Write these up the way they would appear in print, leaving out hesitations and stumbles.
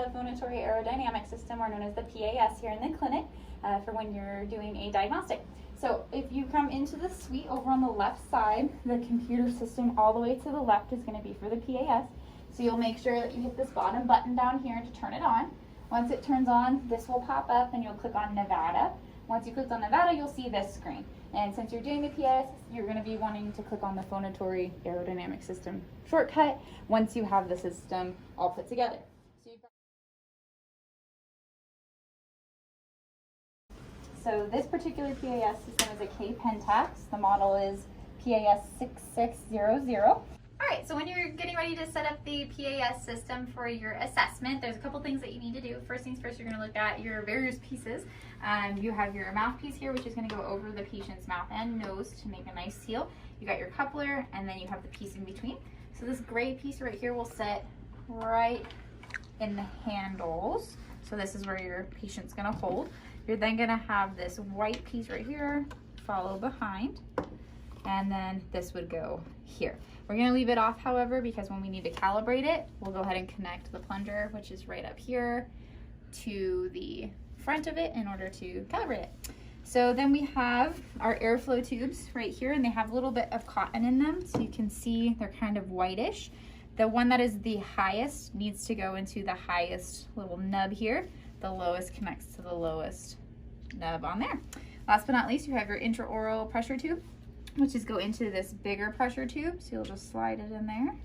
the phonatory aerodynamic system, or known as the PAS, here in the clinic for when you're doing a diagnostic. So if you come into the suite over on the left side, the computer system all the way to the left is going to be for the PAS. So you'll make sure that you hit this bottom button down here to turn it on. Once it turns on, this will pop up and you'll click on Nevada. Once you click on Nevada, you'll see this screen. And since you're doing the PAS, you're going to be wanting to click on the phonatory aerodynamic system shortcut once you have the system all put together. So this particular PAS system is a K-Pentax. The model is PAS 6600. All right, so when you're getting ready to set up the PAS system for your assessment, there's a couple things that you need to do. First things first, you're going to look at your various pieces. You have your mouthpiece here, which is going to go over the patient's mouth and nose to make a nice seal. You got your coupler, and then you have the piece in between. So this gray piece right here will sit right in the handles. So this is where your patient's going to hold. You're then going to have this white piece right here follow behind, and then this would go here. We're going to leave it off, however, because when we need to calibrate it, we'll go ahead and connect the plunger, which is right up here, to the front of it in order to calibrate it. So then we have our airflow tubes right here, and they have a little bit of cotton in them, so you can see they're kind of whitish. The one that is the highest needs to go into the highest little nub here. The lowest connects to the lowest nub on there. Last but not least, you have your intraoral pressure tube, which is go into this bigger pressure tube. So you'll just slide it in there.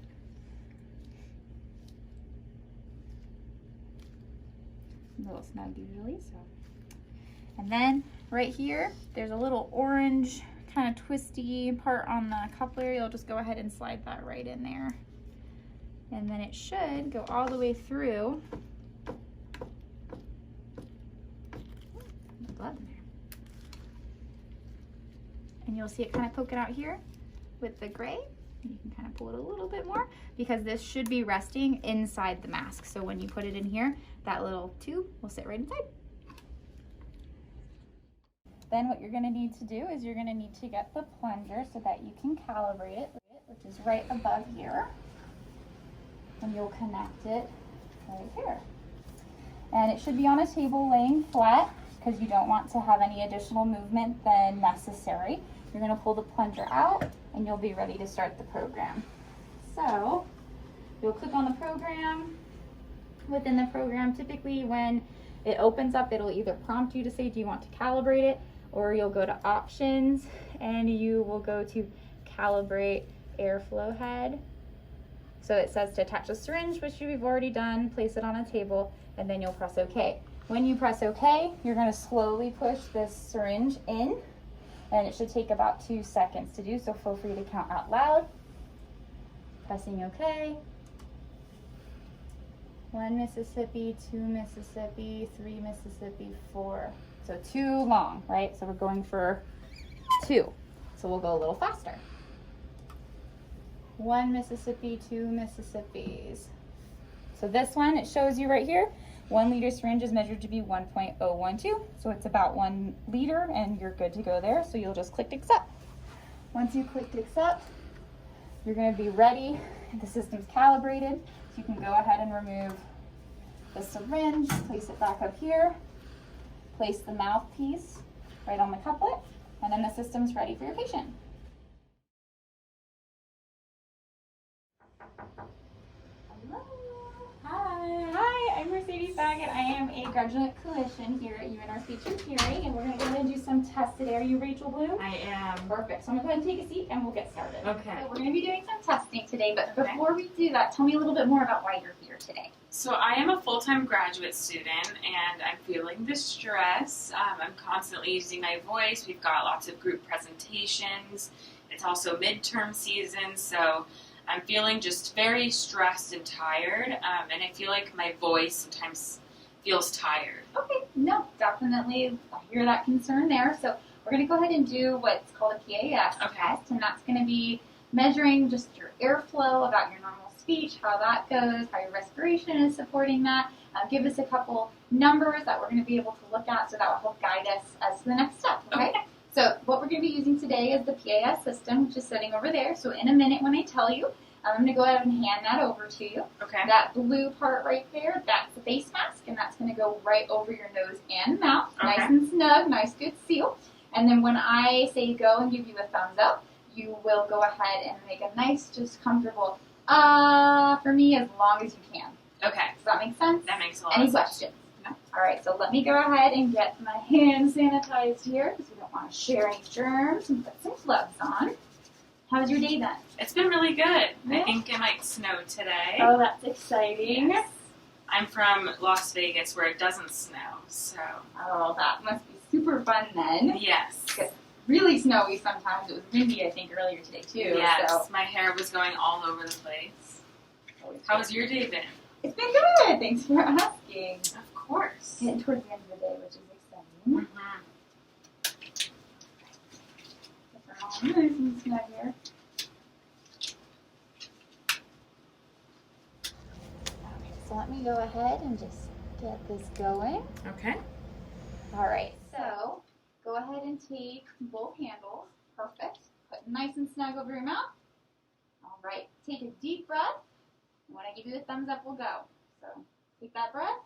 A little snug usually, so. And then right here, there's a little orange kind of twisty part on the coupler. You'll just go ahead and slide that right in there. And then it should go all the way through. Blood in there. And you'll see it kind of poking out here with the gray. You can kind of pull it a little bit more because this should be resting inside the mask. So when you put it in here, that little tube will sit right inside. Then what you're going to need to do is you're going to need to get the plunger so that you can calibrate it, which is right above here. And you'll connect it right here. And it should be on a table laying flat because you don't want to have any additional movement than necessary. You're going to pull the plunger out and you'll be ready to start the program. So you'll click on the program. Within the program, typically when it opens up, it'll either prompt you to say, do you want to calibrate it? Or you'll go to options and you will go to calibrate airflow head. So it says to attach a syringe, which we've already done, place it on a table, and then you'll press OK. When you press OK, you're going to slowly push this syringe in, and it should take about 2 seconds to do, so feel free to count out loud. Pressing OK. 1 Mississippi, 2 Mississippi, 3 Mississippi, 4. So too long, right? So we're going for 2. So we'll go a little faster. 1 Mississippi, 2 Mississippis. So this one, it shows you right here, 1 liter syringe is measured to be 1.012. So it's about 1 liter and you're good to go there. So you'll just click accept. Once you click accept, you're going to be ready. The system's calibrated. So you can go ahead and remove the syringe, place it back up here, place the mouthpiece right on the couplet, and then the system's ready for your patient. I'm Mercedes Baggett. I am a graduate clinician here at UNR Speech and Hearing, and we're going to go ahead and do some tests today. Are you Rachel Bloom? I am. Perfect. So I'm going to go ahead and take a seat and we'll get started. Okay. So we're going to be doing some testing today, but before we do that, tell me a little bit more about why you're here today. So I am a full-time graduate student, and I'm feeling the stress. I'm constantly using my voice. We've got lots of group presentations. It's also midterm season, so I'm feeling just very stressed and tired, and I feel like my voice sometimes feels tired. Okay, no, definitely I hear that concern there. So we're going to go ahead and do what's called a PAS test, and that's going to be measuring just your airflow, about your normal speech, how that goes, how your respiration is supporting that. Give us a couple numbers that we're going to be able to look at, so that will help guide us as to the next step, okay? So what we're going to be using today is the PAS system, which is sitting over there. So in a minute when I tell you, I'm going to go ahead and hand that over to you. Okay. That blue part right there, that's the face mask, and that's going to go right over your nose and mouth. Okay. Nice and snug, nice good seal. And then when I say go and give you a thumbs up, you will go ahead and make a nice, just comfortable for me as long as you can. Okay. Does that make sense? That makes a lot Any of sense. questions? No. All right, so let me go ahead and get my hands sanitized here because we don't want to share any germs, and put some gloves on. How's your day then? It's been really good. Yeah. I think it might snow today. Oh, that's exciting. Yes. I'm from Las Vegas where it doesn't snow, so. Oh, that must be super fun then. Yes. It's really snowy sometimes. It was windy, I think, earlier today too. Yes, So. my hair was going all over the place. How's your day been? It's been good. Thanks for asking. Of course. Getting towards the end of the day, which is exciting. Mm-hmm. Nice and snug here. Okay, so let me go ahead and just get this going. Okay. All right, so go ahead and take both handles. Perfect. Put it nice and snug over your mouth. All right, take a deep breath. When I give you a thumbs up, we'll go. So take that breath.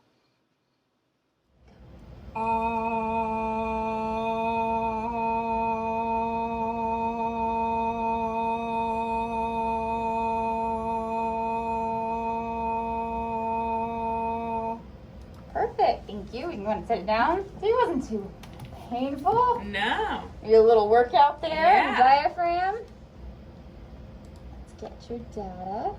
Perfect, thank you. You can go ahead and set it down. So it wasn't too painful. No. Maybe a little workout there, Yeah. diaphragm. Let's get your data.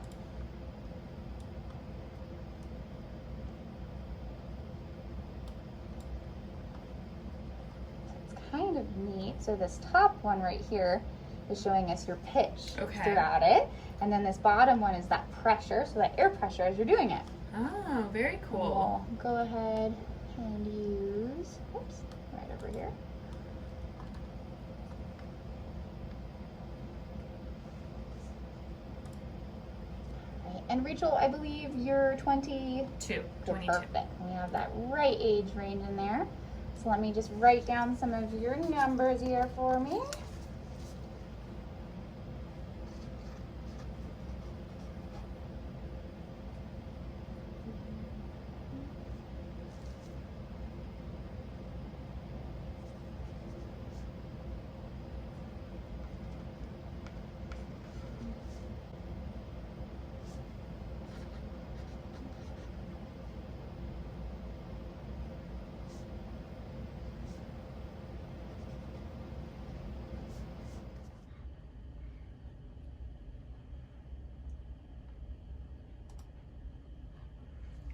So it's kind of neat. So this top one right here is showing us your pitch throughout it. And then this bottom one is that pressure, so that air pressure as you're doing it. Oh, very cool. We'll go ahead and use, oops, right over here. Right. And Rachel, I believe you're 22. 22. Perfect. We have that right age range in there. So let me just write down some of your numbers here for me.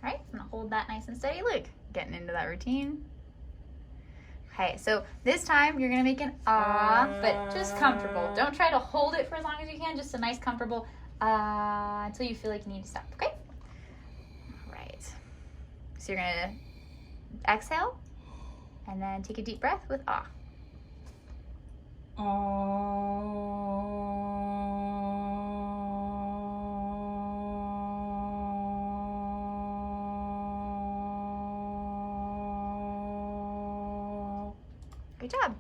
All right, I'm gonna hold that nice and steady. Look, getting into that routine. Okay, so this time you're gonna make an ah, but just comfortable. Don't try to hold it for as long as you can, just a nice comfortable ah until you feel like you need to stop, okay? All right, so you're gonna exhale and then take a deep breath with ah. Good job.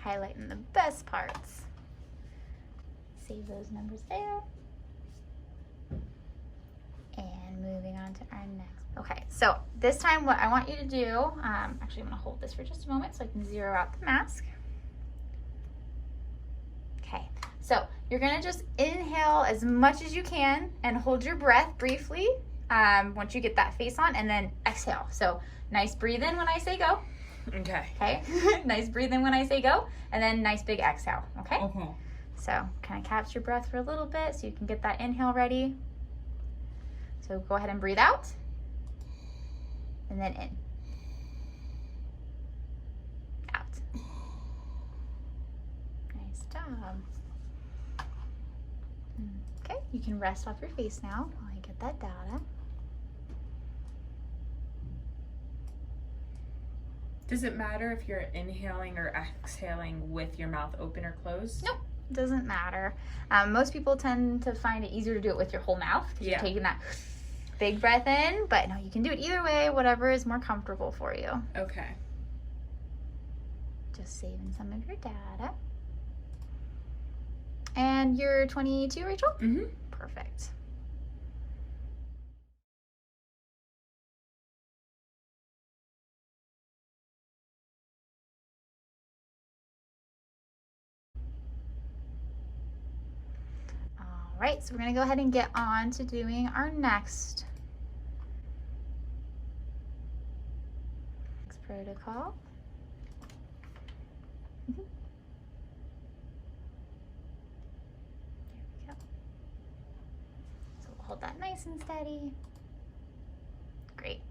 Highlighting the best parts. Save those numbers there. And moving on to our next. Okay, so this time what I want you to do, actually I'm gonna hold this for just a moment so I can zero out the mask. Okay, so you're gonna just inhale as much as you can and hold your breath briefly once you get that face on, and then exhale. So nice breathe in when I say go. Okay. Okay, nice breathe in when I say go, and then nice big exhale, okay? Okay. So kind of catch your breath for a little bit so you can get that inhale ready. So go ahead and breathe out, and then in. Out. Nice job. Okay, you can rest off your face now while I get that data. Does it matter if you're inhaling or exhaling with your mouth open or closed? Nope, doesn't matter. Most people tend to find it easier to do it with your whole mouth because you're taking that big breath in, but no, you can do it either way, whatever is more comfortable for you. Okay. Just saving some of your data. And you're 22, Rachel? Mm-hmm. Perfect. All right, so we're gonna go ahead and get on to doing our next protocol. There we go. So we'll hold that nice and steady. Great.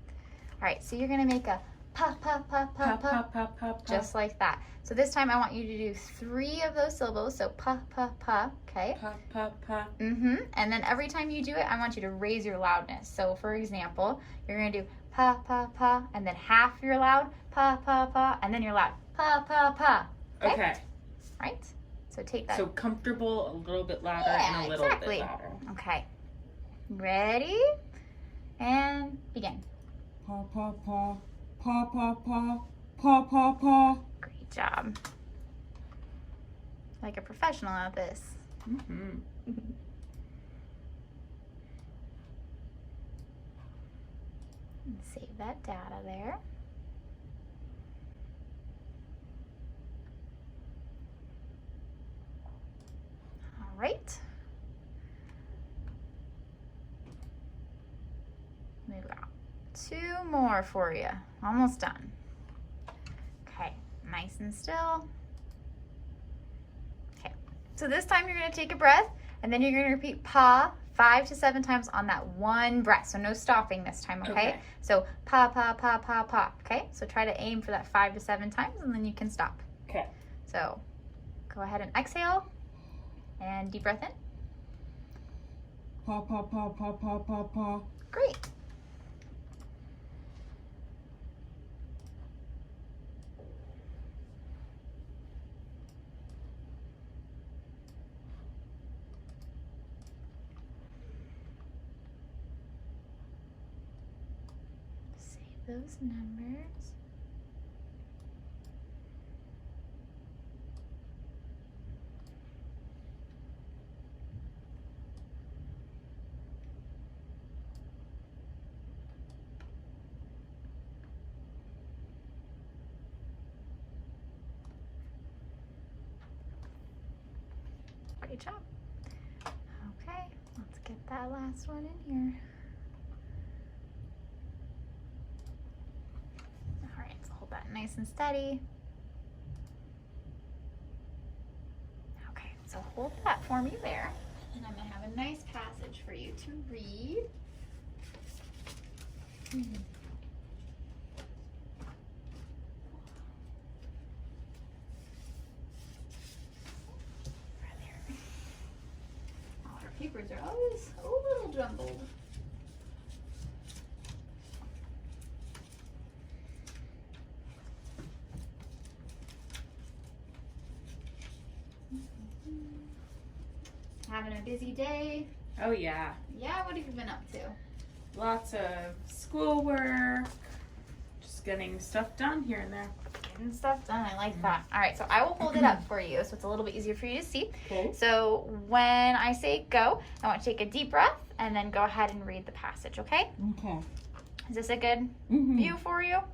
All right, so you're gonna make a pa, pa, pa, pa, pa, Pa, pa, just like that. So this time I want you to do 3 of those syllables, so pa, pa, pa, okay? pa, pa, pa. And then every time you do it, I want you to raise your loudness. So for example, you're gonna do pa, pa, pa, and then half your loud, pa, pa, pa, and then you're loud, pa, pa, pa. Okay. Right? So take that. So comfortable, a little bit louder, Yeah, and a little exactly. bit louder. Okay. Ready? And begin. Pa pa pa, pa pa pa, pa pa pa. Great job. Like a professional at this. Mm-hmm. Save that data there. All right. We've got 2 more for you. Almost done. Okay, nice and still. Okay, so this time you're going to take a breath and then you're going to repeat pa 5 to 7 times on that one breath. So no stopping this time, okay? So pa, pa, pa, pa, pa, okay? So try to aim for that 5 to 7 times and then you can stop. Okay. So go ahead and exhale and deep breath in. Pa pa pa pa pa pa pa. Great. Save those numbers. Great job. Okay, let's get that last one in here. All right, so hold that nice and steady. Okay, so hold that for me there. And I'm gonna have a nice passage for you to read. Papers are always a little jumbled. Having a busy day? Oh, yeah. Yeah, what have you been up to? Lots of schoolwork, just getting stuff done here and there. Getting stuff done, I like that. All right, so I will hold it up for you so it's a little bit easier for you to see. Okay. So when I say go, I want you to take a deep breath and then go ahead and read the passage, okay? Okay. Is this a good view for you? All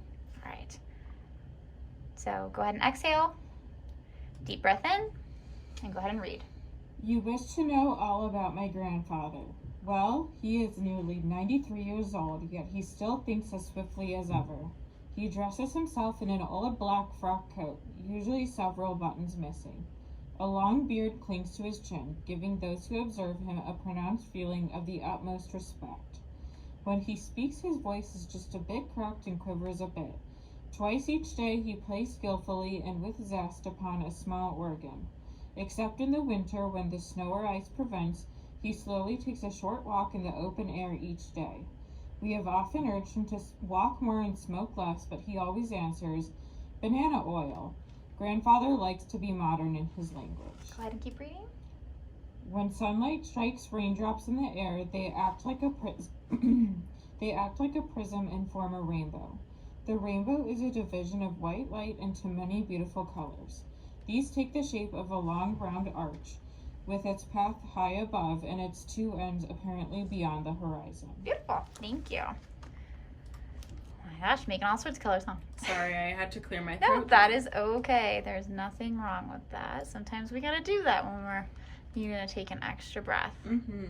right. So go ahead and exhale, deep breath in, and go ahead and read. You wish to know all about my grandfather. Well, he is nearly 93 years old, yet he still thinks as swiftly as ever. He dresses himself in an old black frock coat, usually several buttons missing. A long beard clings to his chin, giving those who observe him a pronounced feeling of the utmost respect. When he speaks, his voice is just a bit cracked and quivers a bit. Twice each day he plays skillfully and with zest upon a small organ. Except in the winter, when the snow or ice prevents, he slowly takes a short walk in the open air each day. We have often urged him to walk more and smoke less, but he always answers, "Banana oil." Grandfather likes to be modern in his language. Go ahead and keep reading. When sunlight strikes raindrops in the air, they act like a prism. They act like a prism and form a rainbow. The rainbow is a division of white light into many beautiful colors. These take the shape of a long round arch, with its path high above and its two ends apparently beyond the horizon. Beautiful. Thank you. Oh my gosh, making all sorts of colors, huh? Sorry, I had to clear my No, throat. that is okay. There's nothing wrong with that. Sometimes we gotta do that when you're gonna take an extra breath. Mm-hmm.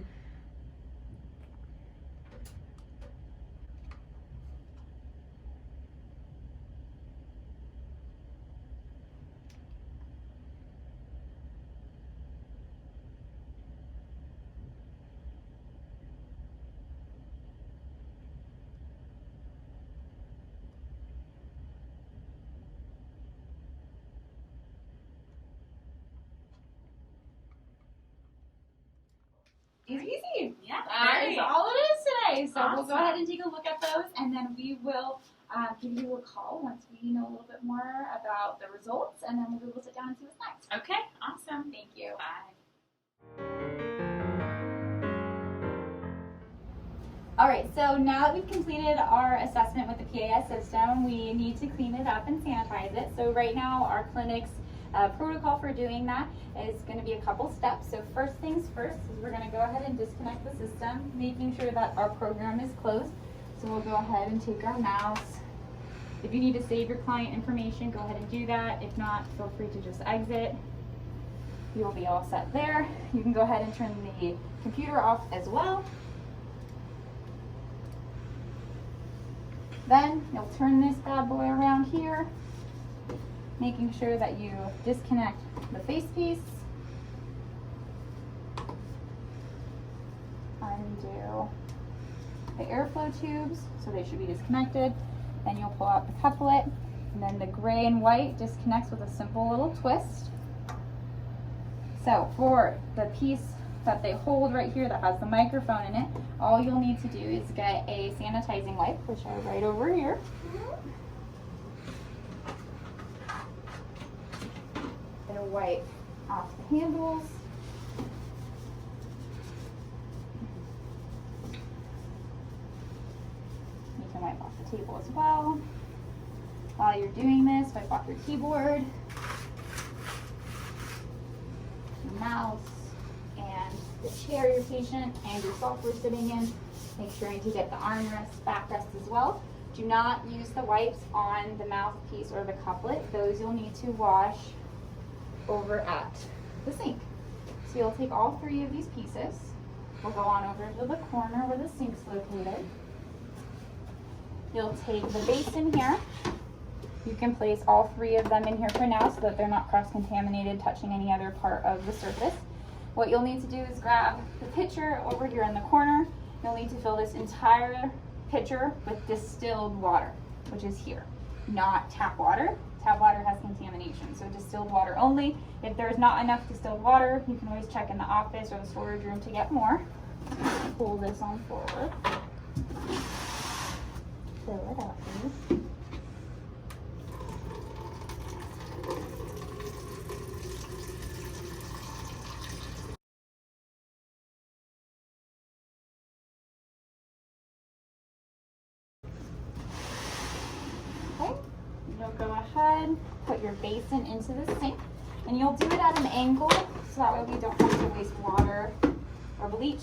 Easy. Yeah, That is great. all it is today. So we'll go Awesome. ahead and take a look at those, and then we will give you a call once we know a little bit more about the results, and then we'll be able to sit down and see what's next. Okay, awesome. Thank you. Bye. All right, so now that we've completed our assessment with the PAS system, we need to clean it up and sanitize it. So right now, our clinic's protocol for doing that is going to be a couple steps. So first things first is we're going to go ahead and disconnect the system, making sure that our program is closed. So we'll go ahead and take our mouse. If you need to save your client information, go ahead and do that. If not, feel free to just exit. You'll be all set there. You can go ahead and turn the computer off as well. Then you'll turn this bad boy around here, making sure that you disconnect the face piece. Undo the airflow tubes, so they should be disconnected. Then you'll pull out the couplet, and then the gray and white disconnects with a simple little twist. So for the piece that they hold right here that has the microphone in it, all you'll need to do is get a sanitizing wipe, which are right over here. Then wipe off the handles. You can wipe off the table as well. While you're doing this, wipe off your keyboard, your mouse, and the chair your patient and yourself were sitting in. Make sure to get the armrest, backrest as well. Do not use the wipes on the mouthpiece or the couplet. Those you'll need to wash over at the sink. So you'll take all three of these pieces. We'll go on over to the corner where the sink's located. You'll take the basin here. You can place all three of them in here for now so that they're not cross-contaminated, touching any other part of the surface. What you'll need to do is grab the pitcher over here in the corner. You'll need to fill this entire pitcher with distilled water, which is here, not tap water. Tap water has contamination, so distilled water only. If there's not enough distilled water, you can always check in the office or the storage room to get more. Pull this on forward. Fill it up, please. Okay, you'll go ahead, put your basin into the sink, and you'll do it at an angle so that way we don't have to waste water or bleach.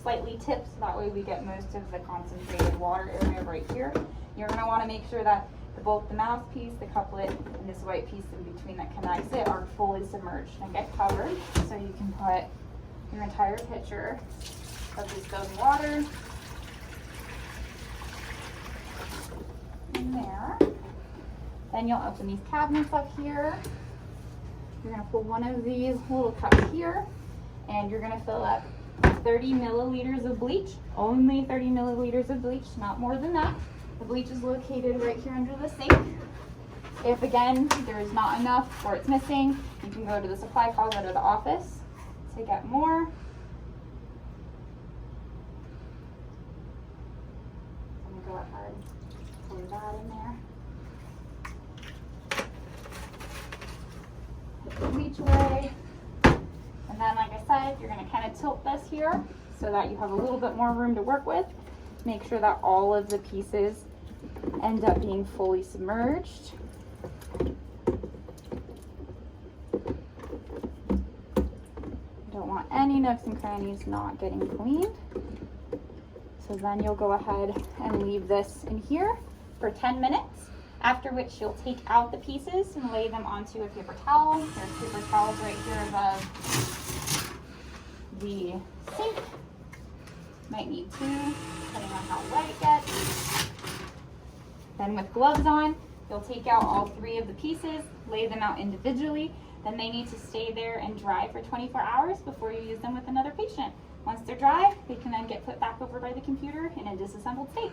Slightly tipped so that way we get most of the concentrated water area right here. You're going to want to make sure that both the mouthpiece, the couplet, and this white piece in between that connects it are fully submerged and get covered. So you can put your entire pitcher of distilled water in there. Then you'll open these cabinets up here. You're going to pull one of these little cups here, and you're going to fill up 30 milliliters of bleach. Only 30 milliliters of bleach, not more than that. The bleach is located right here under the sink. If again there is not enough or it's missing, you can go to the supply closet or the office to get more. I'm going to go ahead and pour that in there. Put the bleach away. And then, like I said, you're going to kind of tilt this here so that you have a little bit more room to work with. make sure that all of the pieces end up being fully submerged. Don't want any nooks and crannies not getting cleaned. So then you'll go ahead and leave this in here for 10 minutes, after which you'll take out the pieces and lay them onto a paper towel. There's paper towels right here above the sink. Might need two, depending on how wet it gets. Then with gloves on, you'll take out all 3 of the pieces, lay them out individually. Then they need to stay there and dry for 24 hours before you use them with another patient. Once they're dry, they can then get put back over by the computer in a disassembled state.